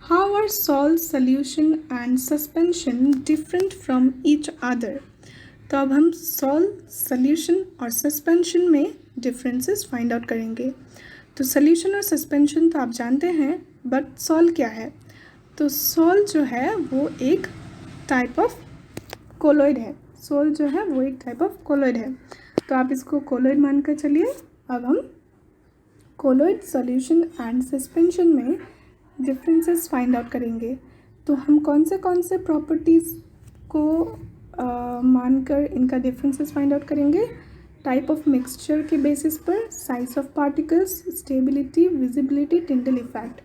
How are salt, solution and suspension different from each other. तो अब हम salt, solution और सस्पेंशन में डिफरेंसेस फाइंड आउट करेंगे। तो सॉल्यूशन और सस्पेंशन तो आप जानते हैं, बट सॉल्ट क्या है? तो सॉल्ट जो है वो एक टाइप ऑफ कोलॉइड है। सॉल्ट जो है वो एक टाइप ऑफ कोलॉइड है, तो आप इसको कोलॉइड मानकर चलिए। अब हम कोलॉइड, सॉल्यूशन एंड सस्पेंशन में डिफरेंसेस फाइंड आउट करेंगे। तो हम कौन से प्रॉपर्टीज़ को मानकर इनका डिफरेंसेस फाइंड आउट करेंगे? टाइप ऑफ मिक्सचर के बेसिस पर, size of particles, stability, visibility, Tyndall effect.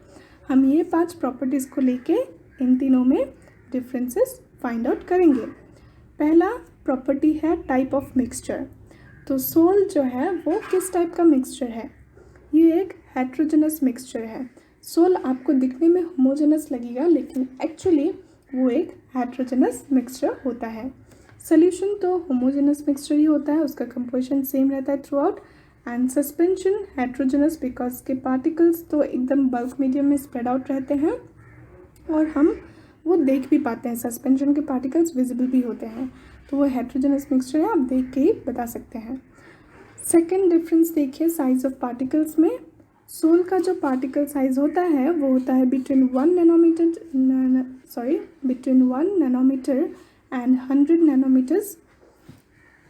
हम ये 5 प्रॉपर्टीज़ को लेके इन तीनों में डिफरेंसेस फाइंड आउट करेंगे। पहला प्रॉपर्टी है टाइप ऑफ मिक्सचर। तो सॉल्ट जो है वो किस टाइप का मिक्सचर है? ये एक हेट्रोजेनस मिक्सचर है। सॉल्ट आपको दिखने में होमोजेनस लगेगा, लेकिन एक्चुअली वो एक हेट्रोजेनस मिक्सचर होता है। सॉल्यूशन तो होमोजेनस मिक्सचर ही होता है, उसका कंपोजिशन सेम रहता है through out. And suspension heterogeneous, because के पार्टिकल्स तो एकदम बल्क मीडियम में स्प्रेड आउट रहते हैं और हम वो देख भी पाते हैं। सस्पेंशन के पार्टिकल्स विजिबल भी होते हैं, तो वो हेट्रोजेनस मिक्सचर है, आप देख के ही बता सकते हैं। सेकेंड डिफरेंस देखिए साइज ऑफ पार्टिकल्स में। सॉल्ट का जो पार्टिकल साइज होता है वो होता है between 1 nanometre and 100 nanometres,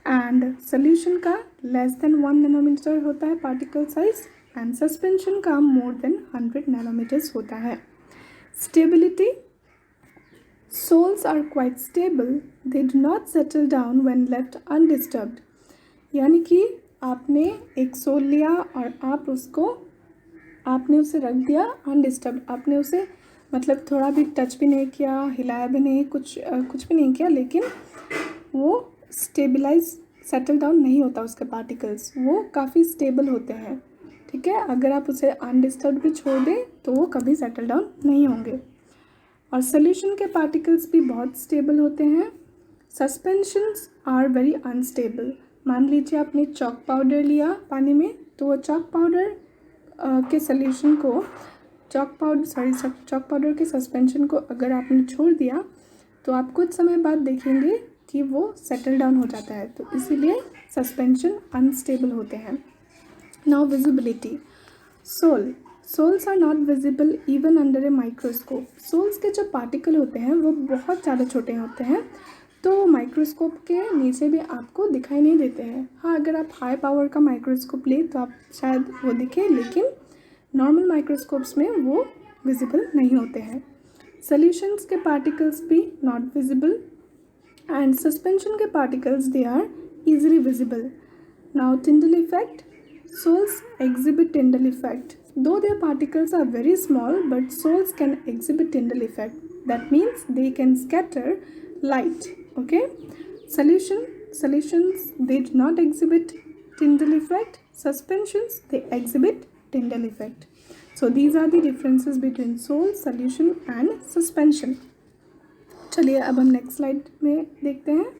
and solution का लेस देन 1 नैनोमीटर होता है पार्टिकल साइज, एंड सस्पेंशन का मोर देन 100 नैनोमीटर्स होता है। Stability, sols are quite stable, they do not settle down when left undisturbed. यानी कि आपने एक सोल लिया और आपने उसे रख दिया अनडिस्टर्ब। आपने उसे मतलब थोड़ा भी टच भी नहीं किया, हिलाया भी नहीं, कुछ भी नहीं किया, लेकिन वो स्टेबलाइज, सेटल डाउन नहीं होता। उसके पार्टिकल्स वो काफ़ी स्टेबल होते हैं, ठीक है। अगर आप उसे अनडिस्टर्ब भी छोड़ दें तो वो कभी सेटल डाउन नहीं होंगे। और सोल्यूशन के पार्टिकल्स भी बहुत स्टेबल होते हैं। Suspensions are very unstable. मान लीजिए आपने चॉक पाउडर लिया पानी में, तो वो चॉक पाउडर के सोल्यूशन को चॉक पाउडर के सस्पेंशन को अगर आपने छोड़ दिया तो आप कुछ समय बाद देखेंगे कि वो सेटल डाउन हो जाता है, तो इसीलिए सस्पेंशन अनस्टेबल होते हैं। Now visibility, sols are not visible even under a microscope. Sols के जो पार्टिकल होते हैं वो बहुत ज़्यादा छोटे होते हैं, तो माइक्रोस्कोप के नीचे भी आपको दिखाई नहीं देते हैं। हाँ, अगर आप हाई पावर का माइक्रोस्कोप लें तो आप शायद वो दिखे, लेकिन नॉर्मल माइक्रोस्कोप्स में वो विजिबल नहीं होते हैं। सॉल्यूशंस के पार्टिकल्स भी नॉट विजिबल, एंड सस्पेंशन के particles they are easily visible. Now Tyndall effect, sols exhibit Tyndall effect. Though their particles are very small, but sols can exhibit Tyndall effect. That means they can scatter light. Okay. Solutions they do not exhibit Tyndall effect. Suspensions they exhibit Tyndall effect. So these are the differences between sol, solution and suspension. चलिए अब हम next slide में देखते हैं।